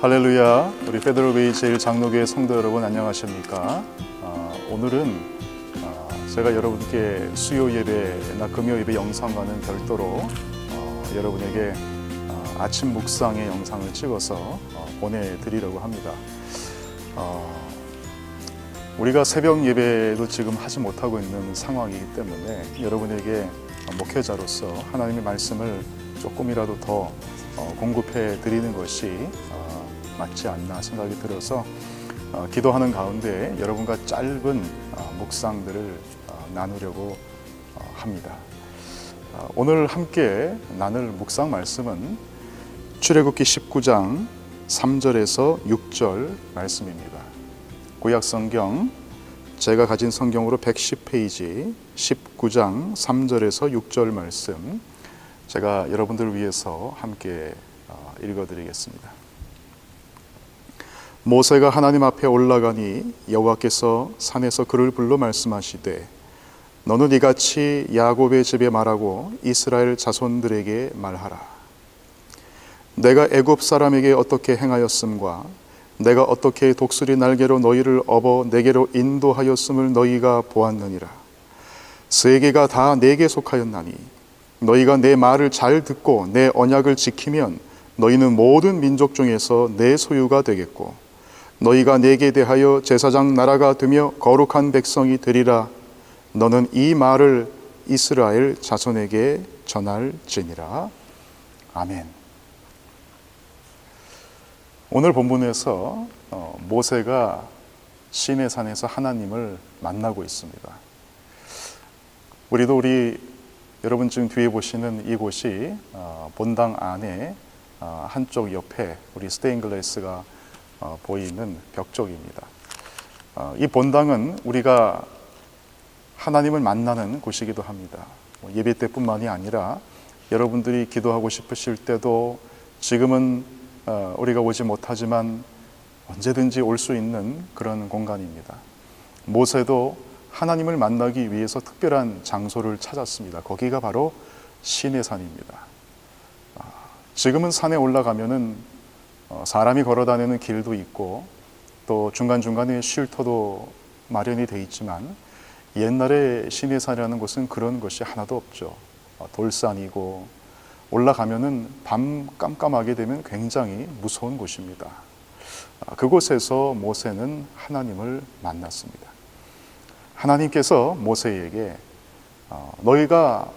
할렐루야. 우리 페더럴웨이 제1장로교회 성도 여러분 안녕하십니까? 오늘은 제가 여러분께 수요 예배나 금요 예배 영상과는 별도로 여러분에게 아침 묵상의 영상을 찍어서 보내드리려고 합니다. 우리가 새벽 예배도 지금 하지 못하고 있는 상황이기 때문에 여러분에게 목회자로서 하나님의 말씀을 조금이라도 더 공급해 드리는 것이 맞지 않나 생각이 들어서 기도하는 가운데 여러분과 짧은 묵상들을 나누려고 합니다. 오늘 함께 나눌 묵상 말씀은 출애굽기 19장 3절에서 6절 말씀입니다. 구약성경 제가 가진 성경으로 110페이지 19장 3절에서 6절 말씀 제가 여러분들을 위해서 함께 읽어드리겠습니다. 모세가 하나님 앞에 올라가니 여호와께서 산에서 그를 불러 말씀하시되 너는 이같이 야곱의 집에 말하고 이스라엘 자손들에게 말하라. 내가 애굽 사람에게 어떻게 행하였음과 내가 어떻게 독수리 날개로 너희를 업어 내게로 인도하였음을 너희가 보았느니라. 세계가 다 내게 속하였나니 너희가 내 말을 잘 듣고 내 언약을 지키면 너희는 모든 민족 중에서 내 소유가 되겠고 너희가 내게 대하여 제사장 나라가 되며 거룩한 백성이 되리라. 너는 이 말을 이스라엘 자손에게 전할지니라. 아멘. 오늘 본문에서 모세가 시내산에서 하나님을 만나고 있습니다. 우리 여러분 지금 뒤에 보시는 이곳이 본당 안에 한쪽 옆에 우리 스테인글라스가 보이는 벽 쪽입니다. 이 본당은 우리가 하나님을 만나는 곳이기도 합니다. 예배 때뿐만이 아니라 여러분들이 기도하고 싶으실 때도 지금은 우리가 오지 못하지만 언제든지 올 수 있는 그런 공간입니다. 모세도 하나님을 만나기 위해서 특별한 장소를 찾았습니다. 거기가 바로 시내산입니다. 지금은 산에 올라가면은 사람이 걸어다니는 길도 있고 또 중간중간에 쉼터도 마련이 되어 있지만 옛날에 시내산이라는 곳은 그런 것이 하나도 없죠. 돌산이고 올라가면은 밤 깜깜하게 되면 굉장히 무서운 곳입니다. 그곳에서 모세는 하나님을 만났습니다. 하나님께서 모세에게 너희가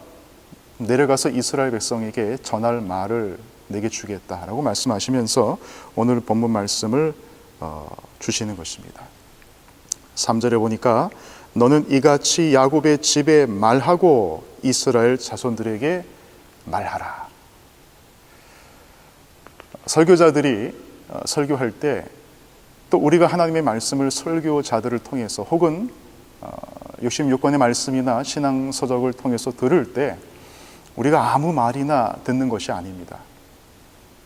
내려가서 이스라엘 백성에게 전할 말을 내게 주겠다라고 말씀하시면서 오늘 본문 말씀을 주시는 것입니다. 3절에 보니까 너는 이같이 야곱의 집에 말하고 이스라엘 자손들에게 말하라. 설교자들이 설교할 때 또 우리가 하나님의 말씀을 설교자들을 통해서 혹은 66권의 말씀이나 신앙서적을 통해서 들을 때 우리가 아무 말이나 듣는 것이 아닙니다.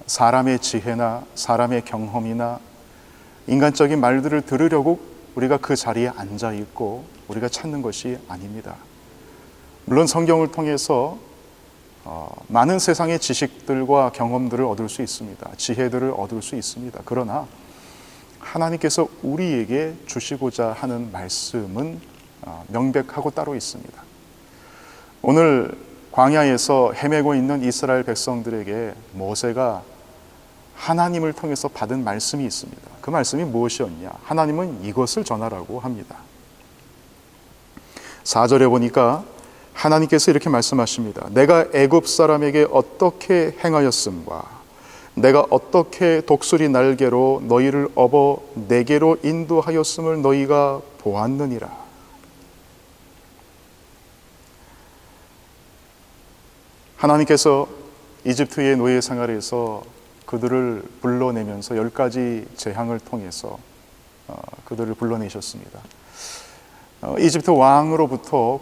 사람의 지혜나 사람의 경험이나 인간적인 말들을 들으려고 우리가 그 자리에 앉아 있고 우리가 찾는 것이 아닙니다. 물론 성경을 통해서 많은 세상의 지식들과 경험들을 얻을 수 있습니다. 지혜들을 얻을 수 있습니다. 그러나 하나님께서 우리에게 주시고자 하는 말씀은 명백하고 따로 있습니다. 오늘 광야에서 헤매고 있는 이스라엘 백성들에게 모세가 하나님을 통해서 받은 말씀이 있습니다. 그 말씀이 무엇이었냐? 하나님은 이것을 전하라고 합니다. 4절에 보니까 하나님께서 이렇게 말씀하십니다. 내가 애굽 사람에게 어떻게 행하였음과 내가 어떻게 독수리 날개로 너희를 업어 내게로 인도하였음을 너희가 보았느니라. 하나님께서 이집트의 노예 생활에서 그들을 불러내면서 10가지 재앙을 통해서 그들을 불러내셨습니다. 이집트 왕으로부터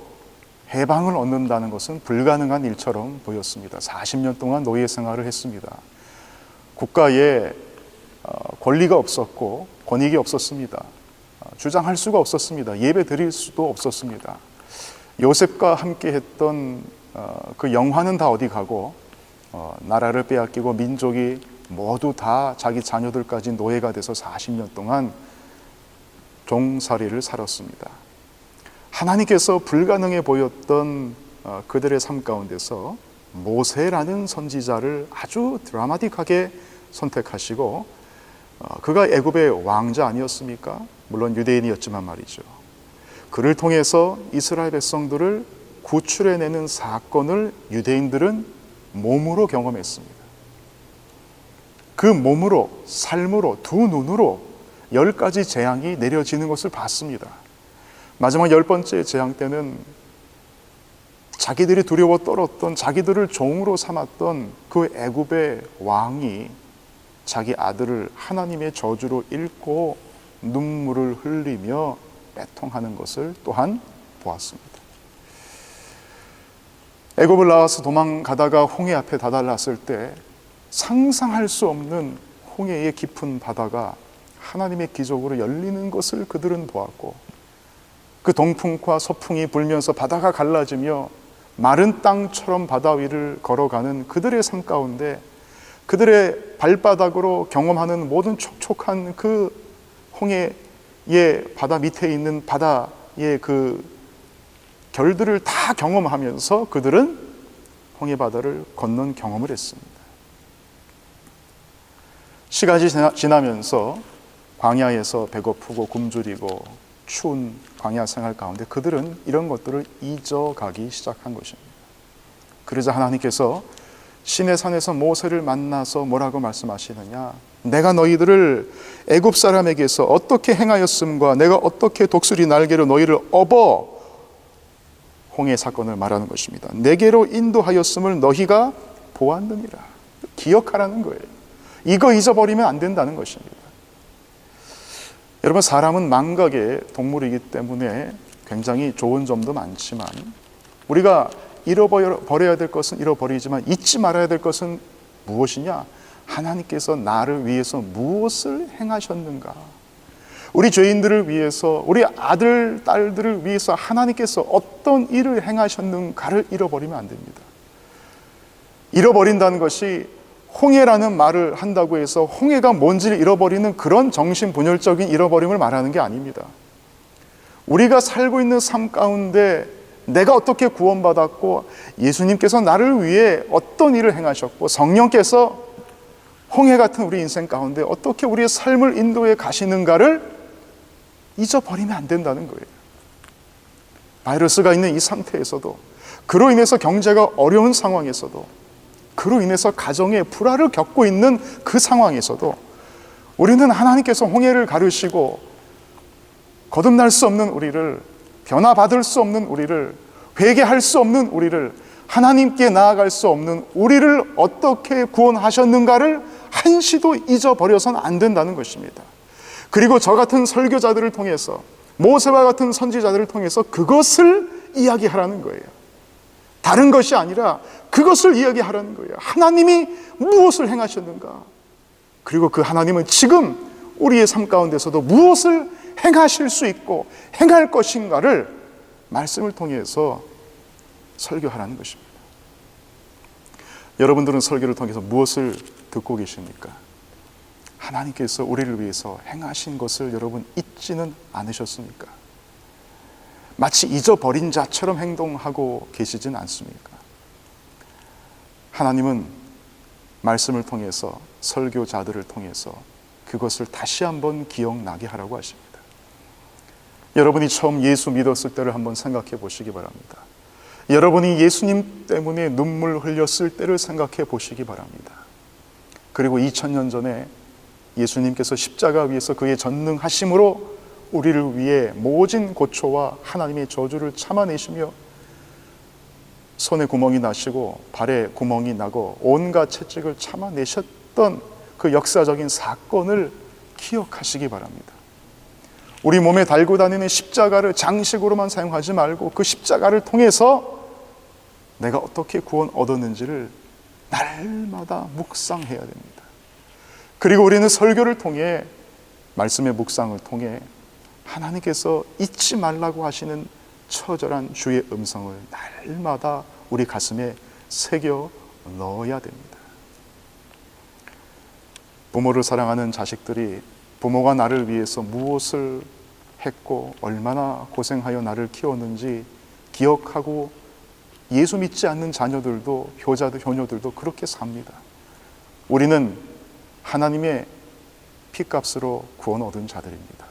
해방을 얻는다는 것은 불가능한 일처럼 보였습니다. 40년 동안 노예 생활을 했습니다. 국가에 권리가 없었고 권익이 없었습니다. 주장할 수가 없었습니다. 예배 드릴 수도 없었습니다. 요셉과 함께 했던 그 영화는 다 어디 가고 나라를 빼앗기고 민족이 모두 다 자기 자녀들까지 노예가 돼서 40년 동안 종살이를 살았습니다. 하나님께서 불가능해 보였던 그들의 삶 가운데서 모세라는 선지자를 아주 드라마틱하게 선택하시고 그가 애굽의 왕자 아니었습니까? 물론 유대인이었지만 말이죠. 그를 통해서 이스라엘 백성들을 구출해내는 사건을 유대인들은 몸으로 경험했습니다. 그 몸으로, 삶으로, 두 눈으로 10가지 재앙이 내려지는 것을 봤습니다. 마지막 10번째 재앙 때는 자기들이 두려워 떨었던, 자기들을 종으로 삼았던 그 애굽의 왕이 자기 아들을 하나님의 저주로 잃고 눈물을 흘리며 애통하는 것을 또한 보았습니다. 애굽을 나와서 도망가다가 홍해 앞에 다다랐을 때 상상할 수 없는 홍해의 깊은 바다가 하나님의 기적으로 열리는 것을 그들은 보았고, 그 동풍과 서풍이 불면서 바다가 갈라지며 마른 땅처럼 바다 위를 걸어가는 그들의 삶 가운데 그들의 발바닥으로 경험하는 모든 촉촉한 그 홍해의 바다 밑에 있는 바다의 그 결들을 다 경험하면서 그들은 홍해 바다를 건넌 경험을 했습니다. 시간이 지나면서 광야에서 배고프고 굶주리고 추운 광야 생활 가운데 그들은 이런 것들을 잊어가기 시작한 것입니다. 그러자 하나님께서 시내 산에서 모세를 만나서 뭐라고 말씀하시느냐? 내가 너희들을 애굽 사람에게서 어떻게 행하였음과 내가 어떻게 독수리 날개로 너희를 업어 홍해 사건을 말하는 것입니다. 내게로 인도하였음을 너희가 보았느니라. 기억하라는 거예요. 이거 잊어버리면 안 된다는 것입니다. 여러분, 사람은 망각의 동물이기 때문에 굉장히 좋은 점도 많지만 우리가 잃어버려야 될 것은 잃어버리지만 잊지 말아야 될 것은 무엇이냐? 하나님께서 나를 위해서 무엇을 행하셨는가? 우리 죄인들을 위해서, 우리 아들, 딸들을 위해서 하나님께서 어떤 일을 행하셨는가를 잃어버리면 안 됩니다. 잃어버린다는 것이 홍해라는 말을 한다고 해서 홍해가 뭔지를 잃어버리는 그런 정신분열적인 잃어버림을 말하는 게 아닙니다. 우리가 살고 있는 삶 가운데 내가 어떻게 구원받았고 예수님께서 나를 위해 어떤 일을 행하셨고 성령께서 홍해 같은 우리 인생 가운데 어떻게 우리의 삶을 인도해 가시는가를 잊어버리면 안 된다는 거예요. 바이러스가 있는 이 상태에서도, 그로 인해서 경제가 어려운 상황에서도, 그로 인해서 가정의 불화를 겪고 있는 그 상황에서도 우리는 하나님께서 홍해를 가르시고 거듭날 수 없는 우리를, 변화받을 수 없는 우리를, 회개할 수 없는 우리를, 하나님께 나아갈 수 없는 우리를 어떻게 구원하셨는가를 한시도 잊어버려서는 안 된다는 것입니다. 그리고 저 같은 설교자들을 통해서, 모세와 같은 선지자들을 통해서 그것을 이야기하라는 거예요. 다른 것이 아니라 그것을 이야기하라는 거예요. 하나님이 무엇을 행하셨는가? 그리고 그 하나님은 지금 우리의 삶 가운데서도 무엇을 행하실 수 있고 행할 것인가를 말씀을 통해서 설교하라는 것입니다. 여러분들은 설교를 통해서 무엇을 듣고 계십니까? 하나님께서 우리를 위해서 행하신 것을 여러분 잊지는 않으셨습니까? 마치 잊어버린 자처럼 행동하고 계시진 않습니까? 하나님은 말씀을 통해서, 설교자들을 통해서 그것을 다시 한번 기억나게 하라고 하십니다. 여러분이 처음 예수 믿었을 때를 한번 생각해 보시기 바랍니다. 여러분이 예수님 때문에 눈물 흘렸을 때를 생각해 보시기 바랍니다. 그리고 2000년 전에 예수님께서 십자가 위에서 그의 전능하심으로 우리를 위해 모진 고초와 하나님의 저주를 참아내시며 손에 구멍이 나시고 발에 구멍이 나고 온갖 채찍을 참아내셨던 그 역사적인 사건을 기억하시기 바랍니다. 우리 몸에 달고 다니는 십자가를 장식으로만 사용하지 말고 그 십자가를 통해서 내가 어떻게 구원 얻었는지를 날마다 묵상해야 됩니다. 그리고 우리는 설교를 통해, 말씀의 묵상을 통해 하나님께서 잊지 말라고 하시는 처절한 주의 음성을 날마다 우리 가슴에 새겨 넣어야 됩니다. 부모를 사랑하는 자식들이 부모가 나를 위해서 무엇을 했고 얼마나 고생하여 나를 키웠는지 기억하고 예수 믿지 않는 자녀들도 효녀들도 그렇게 삽니다. 우리는 하나님의 피값으로 구원 얻은 자들입니다.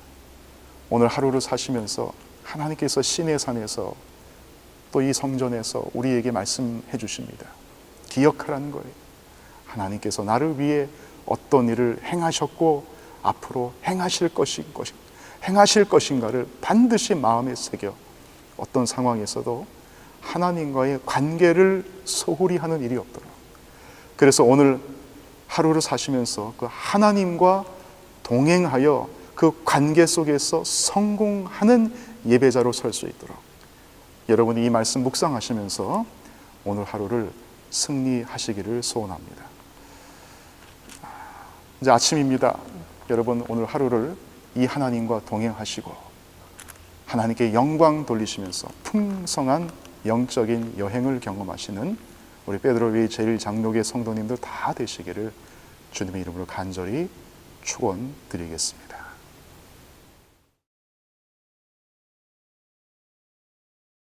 오늘 하루를 사시면서 하나님께서 시내 산에서 또 이 성전에서 우리에게 말씀해 주십니다. 기억하라는 거예요. 하나님께서 나를 위해 어떤 일을 행하셨고 앞으로 행하실 것인가를 반드시 마음에 새겨 어떤 상황에서도 하나님과의 관계를 소홀히 하는 일이 없도록, 그래서 오늘 하루를 사시면서 그 하나님과 동행하여 그 관계 속에서 성공하는 예배자로 설 수 있도록 여러분이 이 말씀 묵상하시면서 오늘 하루를 승리하시기를 소원합니다. 이제 아침입니다. 여러분 오늘 하루를 이 하나님과 동행하시고 하나님께 영광 돌리시면서 풍성한 영적인 여행을 경험하시는 우리 베드로교회 제1장로교 성도님들 다 되시기를 주님의 이름으로 간절히 축원드리겠습니다.